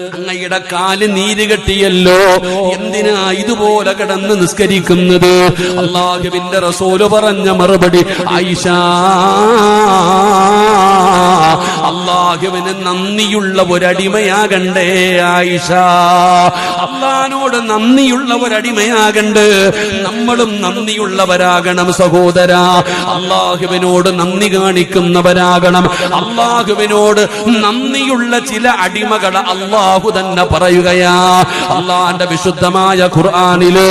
അങ്ങയുടെ കാല് നീര് കെട്ടിയല്ലോ, എന്തിനാ ഇതുപോലെ കിടന്ന് നിസ്കരിക്കുന്നത്? അല്ലാഹുവിന്റെ റസൂല് പറഞ്ഞ മറുപടി, ആയിഷ, അല്ലാഹുവിന് നന്ദിയുള്ള ഒരടിമയാകണ്ടേ ആയിഷ, അല്ലാഹുവിനോട് നന്ദിയുള്ള ഒരടിമയാകണ്ട്. നമ്മളും നന്ദിയുള്ളവരാകണം സഹോദരാ. അല്ലാഹുവിനോട് നന്ദി കാണിക്കുന്നവരാകണം. അല്ലാഹുവിനോട് നന്ദിയുള്ള ചില അടിമകളെ അല്ലാഹു തന്നെ പറയുകയാ. അല്ലാഹുവിന്റെ വിശുദ്ധമായ ഖുർആനില്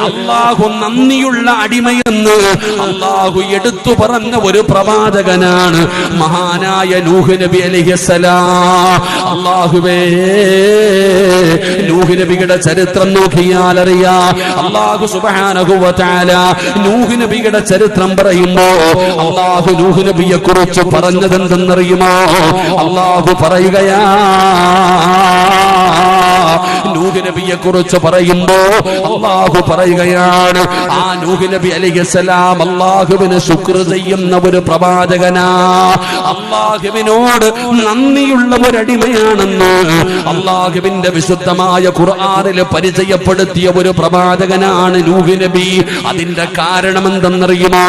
അല്ലാഹു നന്ദിയുള്ള അടിമയെന്ന് അല്ലാഹു എടുത്തു പറഞ്ഞ ഒരു പ്രവാചകനാണ് മഹാനായ നൂഹ് നബി അലൈഹിസ്സലാം. അല്ലാഹുവേ, നൂഹ് നബിയുടെ ചരിത്രം നോക്കിയാൽ അറിയാം. അല്ലാഹു സുബ്ഹാനഹു വ തആല നൂഹ് നബിയുടെ ചരിത്രം പറയുമ്പോ അല്ലാഹു നൂഹ് നബിയെ കുറിച്ച് പറഞ്ഞത് എന്തെന്നറിയുമോ? അല്ലാഹു പറയുകയാ, നൂഹ് നബിയെ കുറിച്ച് പറയുമ്പോ അല്ലാഹു പറയുകയാണ്, ആ നൂഹ് നബി അലൈഹിസ്സലാം അല്ലാഹുവിനെ ശുക്ർ ചെയ്യുന്ന ഒരു പ്രവാചകനാ, അല്ലാഹുവിനോട് നന്ദിയുള്ള ഒരടിമയാണെന്ന് അല്ലാഹുവിന്റെ വിശുദ്ധമായ ഖുർആനിൽ പരിചയപ്പെടുത്തിയ ഒരു പ്രവാചകനാണ് നൂഹ് നബി. അതിന്റെ കാരണം എന്തെന്നറിയുമോ?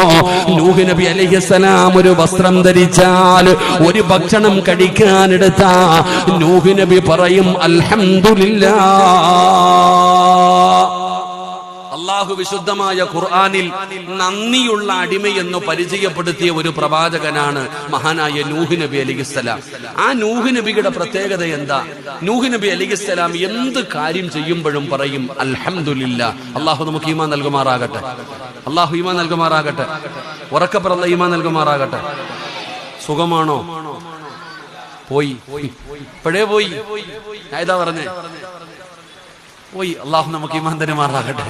നൂഹ് നബി അലൈഹിസ്സലാം ഒരു വസ്ത്രം ധരിച്ചാൽ, ഒരു ഭക്ഷണം കഴിക്കാനെടുത്താ നൂഹ് നബി പറയും അൽഹംദുലില്ലാ. അല്ലാഹു വിശുദ്ധമായ ഖുർആനിൽ നന്ദിയുള്ള അടിമയെന്ന് പരിചയപ്പെടുത്തിയ ഒരു പ്രവാചകനാണ് മഹാനായ നൂഹ് നബി അലൈഹിസ്സലാം. ആ നൂഹ് നബിയുടെ പ്രത്യേകത എന്താ? നൂഹ് നബി അലൈഹിസ്സലാം എന്ത് കാര്യം ചെയ്യുമ്പോഴും പറയും അൽഹംദുലില്ലാ. അല്ലാഹു നമുക്ക് ഈമാൻ നൽകുമാറാകട്ടെ. അല്ലാഹു ഈമാൻ നൽകുമാറാകട്ടെ. ഉറക്കെ പറഞ്ഞ ഈമാൻ നൽകുമാറാകട്ടെ. സുഖമാണോ? പോയി ഇപ്പോഴേ പോയി. ഏതാ പറഞ്ഞേ? പോയി. അല്ലാഹു നമുക്ക് ഈമാൻ തരുമാറാകട്ടെ.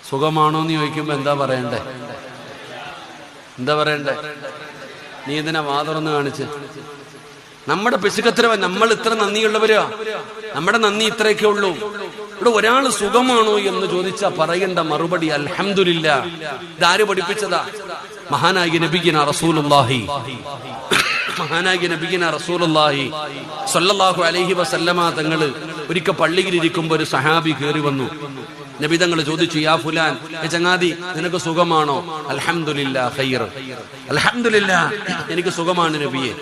സുഖമാണോ എന്ന് ചോദിക്കുമ്പോ എന്താ പറയണ്ടേ? എന്താ പറയണ്ടേ? നീ ഇതിനെ വാതുറന്ന് കാണിച്ച്. നമ്മുടെ പിശുക്കത്ര നമ്മൾ ഇത്ര നന്ദിയുള്ളവരാ. നമ്മുടെ നന്ദി ഇത്രയൊക്കെ ഉള്ളൂ. ഇവിടെ ഒരാൾ സുഖമാണോ എന്ന് ചോദിച്ചാ പറയേണ്ട മറുപടി അൽഹംദുലില്ലാ. ഇതാര് പഠിപ്പിച്ചതാ? മഹാനായ നബിയിന റസൂലുള്ളാഹി സ്വല്ലല്ലാഹു അലൈഹി വസല്ലമ തങ്ങള് ഒരിക്കൽ പള്ളിയിൽ ഇരിക്കുമ്പോ ഒരു സഹാബി കയറി വന്നു. നബി തങ്ങൾ ചോദിച്ചു, യാ ഫുലാൻ, ചങ്ങാതി, നിനക്ക് സുഖമാണോ? അൽഹംദുലില്ലാ ഖൈർ, അൽഹംദുലില്ലാ, എനിക്ക് സുഖമാണ് നബിയെ.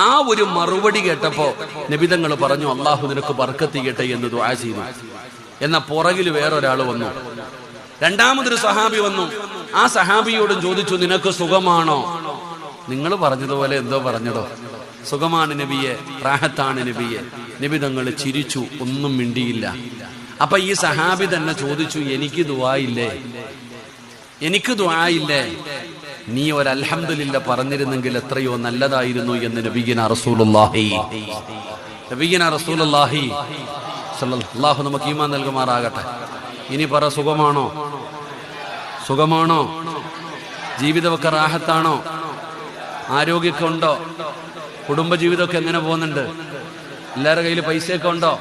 ആ ഒരു മറുപടി കേട്ടപ്പോ നബി തങ്ങൾ പറഞ്ഞു, അല്ലാഹു നിനക്ക് ബർക്കത്ത് ചെയ്യട്ടെ എന്ന് ദുആ ചെയ്തു. എന്നാ പുറകിൽ വേറൊരാള് വന്നു. രണ്ടാമതൊരു സഹാബി വന്നു. ആ സഹാബിയോടും ചോദിച്ചു, നിനക്ക് സുഖമാണോ? നിങ്ങൾ പറഞ്ഞതുപോലെ എന്തോ പറഞ്ഞതോ. സുഖമാണ് നബിയെ, റാഹത്താണ് നബിയെ. നബി തങ്ങൾ ചിരിച്ചു, ഒന്നും മിണ്ടിയില്ല. അപ്പൊ ഈ സഹാബി തന്നെ ചോദിച്ചു, എനിക്ക് ദുആയില്ലേ? എനിക്ക് ദുആയില്ലേ? നീ ഒരു അൽഹംദുലില്ലാ പറഞ്ഞിരുന്നെങ്കിൽ എത്രയോ നല്ലതായിരുന്നു എന്ന് നബിയിന റസൂലുള്ളാഹി അല്ലാഹു നമുക്ക് ഈമാൻ നൽകുമാറാകട്ടെ. ഇനി പറ, സുഖമാണോ? സുഖമാണോ? ജീവിതമൊക്കെ റാഹത്താണോ? ആരോഗ്യമൊക്കെ ഉണ്ടോ? കുടുംബജീവിതമൊക്കെ എങ്ങനെ പോകുന്നുണ്ട്? എല്ലാവരുടെ കയ്യിൽ പൈസയൊക്കെ ഉണ്ടോ?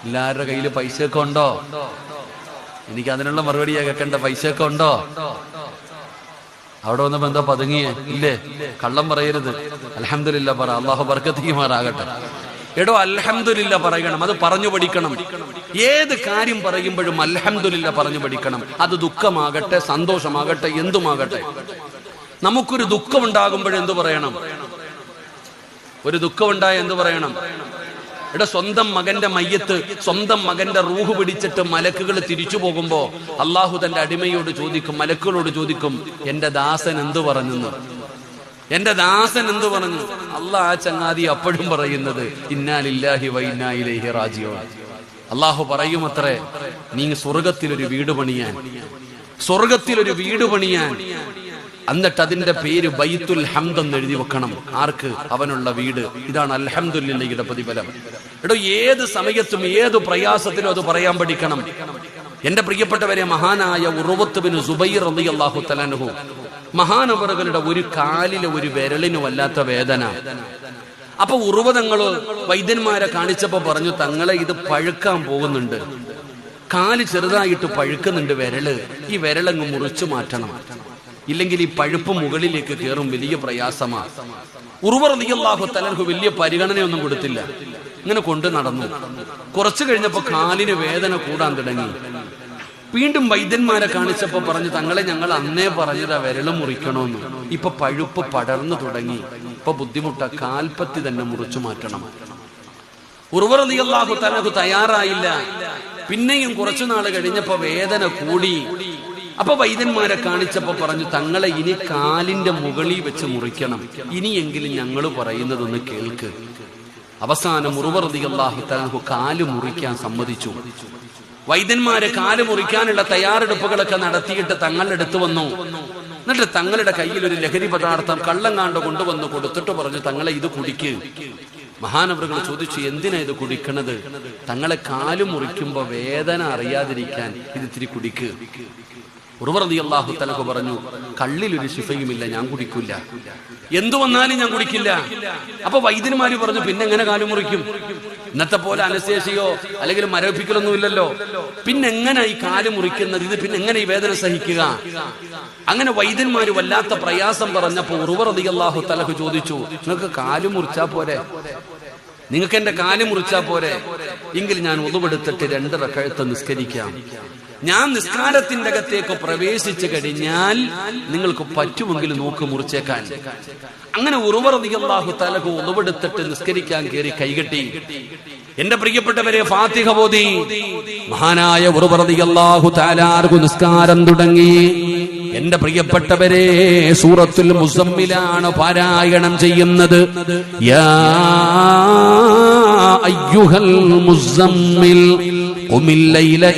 എല്ലാവരുടെ കയ്യിൽ പൈസയൊക്കെ ഉണ്ടോ? എനിക്ക് അതിനുള്ള മറുപടിയാ കേൾക്കേണ്ട. പൈസയൊക്കെ ഉണ്ടോ? അവിടെ വന്നപ്പോ എന്താ പതുങ്ങിയേ? ഇല്ലേ? കള്ളം പറയരുത്. അൽഹംദുലില്ലാ പറ. അല്ലാഹു ബർക്കത്ത് ചെയ്യുമാറാകട്ടെ. എടോ, അൽഹംദുലില്ലാ പറയണം. അത് പറഞ്ഞു പഠിക്കണം. ഏത് കാര്യം പറയുമ്പോഴും അൽഹംദുലില്ലാ പറഞ്ഞു പഠിക്കണം. അത് ദുഃഖമാകട്ടെ, സന്തോഷമാകട്ടെ, എന്തുമാകട്ടെ. നമുക്കൊരു ദുഃഖം ഉണ്ടാകുമ്പോഴെന്തു പറയണം? ഒരു ദുഃഖം ഉണ്ടായ എന്തു പറയണം? ഇവിടെ സ്വന്തം മകന്റെ മയ്യത്ത്, സ്വന്തം മകന്റെ റൂഹ് പിടിച്ചിട്ട് മലക്കുകൾ തിരിച്ചു പോകുമ്പോ അല്ലാഹു തന്റെ അടിമയോട് ചോദിക്കും, മലക്കുകളോട് ചോദിക്കും, എന്റെ ദാസൻ എന്തു പറഞ്ഞെന്ന്. എന്റെ ദാസൻ എന്തു പറഞ്ഞു? അല്ലാഹ് ആ ചങ്ങാതി അപ്പോഴും പറയുന്നത് ഇന്നാ ലില്ലാഹി വ ഇന്നാ ഇലൈഹി റാജിഊൻ. അല്ലാഹു പറയുമത്രേ, നീ സ്വർഗത്തിലൊരു വീട് പണിയാൻ, സ്വർഗത്തിലൊരു വീട് പണിയാൻ. എന്നിട്ട് അതിന്റെ പേര് ബൈത്തുൽ ഹംദ് എന്ന് എഴുതി വെക്കണം. ആർക്ക്? അവനുള്ള വീട്. ഇതാണ് അൽഹംദുലില്ലയുടെ പ്രതിഫലം. എടോ, ഏത് സമയത്തും ഏത് പ്രയാസത്തിലും അത് പറയാൻ പഠിക്കണം. എന്റെ പ്രിയപ്പെട്ടവരെ, മഹാനായ ഉർവത്ത് ബിൻ സുബൈർ റളിയല്ലാഹു തആല അൻഹു, മഹാനവറുകളുടെ ഒരു കാലിലെ ഒരു വിരലിന് വല്ലാത്ത വേദന. അപ്പൊ ഉർവതങ്ങള് വൈദ്യന്മാരെ കാണിച്ചപ്പോ പറഞ്ഞു, തങ്ങളെ ഇത് പഴുക്കാൻ പോകുന്നുണ്ട്, കാല് ചെറുതായിട്ട് പഴുക്കുന്നുണ്ട് വിരല്, ഈ വിരലങ്ങ് മുറിച്ചു മാറ്റണം, ഇല്ലെങ്കിൽ ഈ പഴുപ്പ് മുകളിലേക്ക് കയറും, വലിയ പ്രയാസമാണ്. ഉർവ റളിയല്ലാഹു തആല വലിയ പരിഗണനയൊന്നും കൊടുത്തില്ല, ഇങ്ങനെ കൊണ്ട് നടന്നു. കുറച്ചു കഴിഞ്ഞപ്പോ കാലിന് വേദന കൂടാൻ തുടങ്ങി. വീണ്ടും വൈദ്യന്മാരെ കാണിച്ചപ്പോ പറഞ്ഞു, തങ്ങളെ ഞങ്ങൾ അന്നേ പറഞ്ഞതാ വിരല് മുറിക്കണമെന്ന്. ഇപ്പൊ പഴുപ്പ് പടർന്നു തുടങ്ങി, ഇപ്പൊ ബുദ്ധിമുട്ട, കാൽപ്പത്തി തന്നെ മുറിച്ചു മാറ്റണം. ഉർവ റളിയല്ലാഹു തആല തയ്യാറായില്ല. പിന്നെയും കുറച്ചു നാൾ കഴിഞ്ഞപ്പോ വേദന കൂടി. അപ്പൊ വൈദ്യന്മാരെ കാണിച്ചപ്പോ പറഞ്ഞു, തങ്ങളെ ഇനി കാലിന്റെ മുകളിൽ വെച്ച് മുറിക്കണം, ഇനിയെങ്കിലും ഞങ്ങൾ പറയുന്നതൊന്ന് കേൾക്ക്. അവസാനം ഉർവ റളിയല്ലാഹു തആല കാല് മുറിക്കാൻ സമ്മതിച്ചു. വൈദ്യന്മാരെ കാല് മുറിക്കാനുള്ള തയ്യാറെടുപ്പുകളൊക്കെ നടത്തിയിട്ട് തങ്ങളുടെ അടുത്ത് വന്നു. എന്നിട്ട് തങ്ങളുടെ കയ്യിൽ ഒരു ലഹരി പദാർത്ഥം കള്ളം കാണ്ട് കൊണ്ടുവന്ന് കൊടുത്തിട്ട് പറഞ്ഞു, തങ്ങളെ ഇത് കുടിക്ക്. മഹാനവറുകൾ ചോദിച്ചു, എന്തിനാ ഇത് കുടിക്കണത്? തങ്ങളെ കാല് മുറിക്കുമ്പോ വേദന അറിയാതിരിക്കാൻ ഇത് ഇത്തിരി കുടിക്ക്. ഉർവ റളിയല്ലാഹു തആല പറഞ്ഞു, കള്ളിലൊരു ശിഫയുമില്ല, ഞാൻ കുടിക്കില്ല, എന്തു വന്നാലും ഞാൻ കുടിക്കില്ല. അപ്പൊ വൈദ്യന്മാര് പറഞ്ഞു, പിന്നെ എങ്ങനെ കാല് മുറിക്കും? ഇന്നത്തെ പോലെ അനസ്തേഷ്യയോ അല്ലെങ്കിൽ മരവിപ്പിക്കലൊന്നും ഇല്ലല്ലോ, പിന്നെ എങ്ങനെ ഈ കാല് മുറിക്കുന്നത്? ഇത് പിന്നെ എങ്ങനെ ഈ വേദന സഹിക്കുക? അങ്ങനെ വൈദ്യന്മാര് വല്ലാത്ത പ്രയാസം പറഞ്ഞപ്പോ ഉർവ റളിയല്ലാഹു തആല ചോദിച്ചു, നിങ്ങൾക്ക് കാല് മുറിച്ചാ പോരെ? നിങ്ങൾക്ക് എന്റെ കാല് മുറിച്ചാ പോരെ? എങ്കിൽ ഞാൻ ഉളുവെടുത്തിട്ട് 2 റക്അത്ത് നിസ്കരിക്കാം. ഞാൻ നിസ്കാരത്തിന്റെ അകത്തേക്ക് പ്രവേശിച്ചു കഴിഞ്ഞാൽ നിങ്ങൾക്ക് പറ്റുമെങ്കിൽ നോക്ക് മുറിച്ചേക്കാൻ. അങ്ങനെ ഉർവ റളിയല്ലാഹു തആല ഉളുവെടുത്തിട്ട് നിസ്കരിക്കാൻ കയറി കൈകെട്ടി. എന്റെ പ്രിയപ്പെട്ടവരെ, ഫാത്തിഹ ഓതി മഹാനായ ഉർവ റളിയല്ലാഹു തആല നിസ്കാരം തുടങ്ങി. എന്റെ പ്രിയപ്പെട്ടവരെ, സൂറത്തുൽ മുസമ്മിലാണ് പാരായണം ചെയ്യുന്നത്. യാ അയ്യുഹൽ മുസമ്മിൽ ഖുമിൽ ലൈല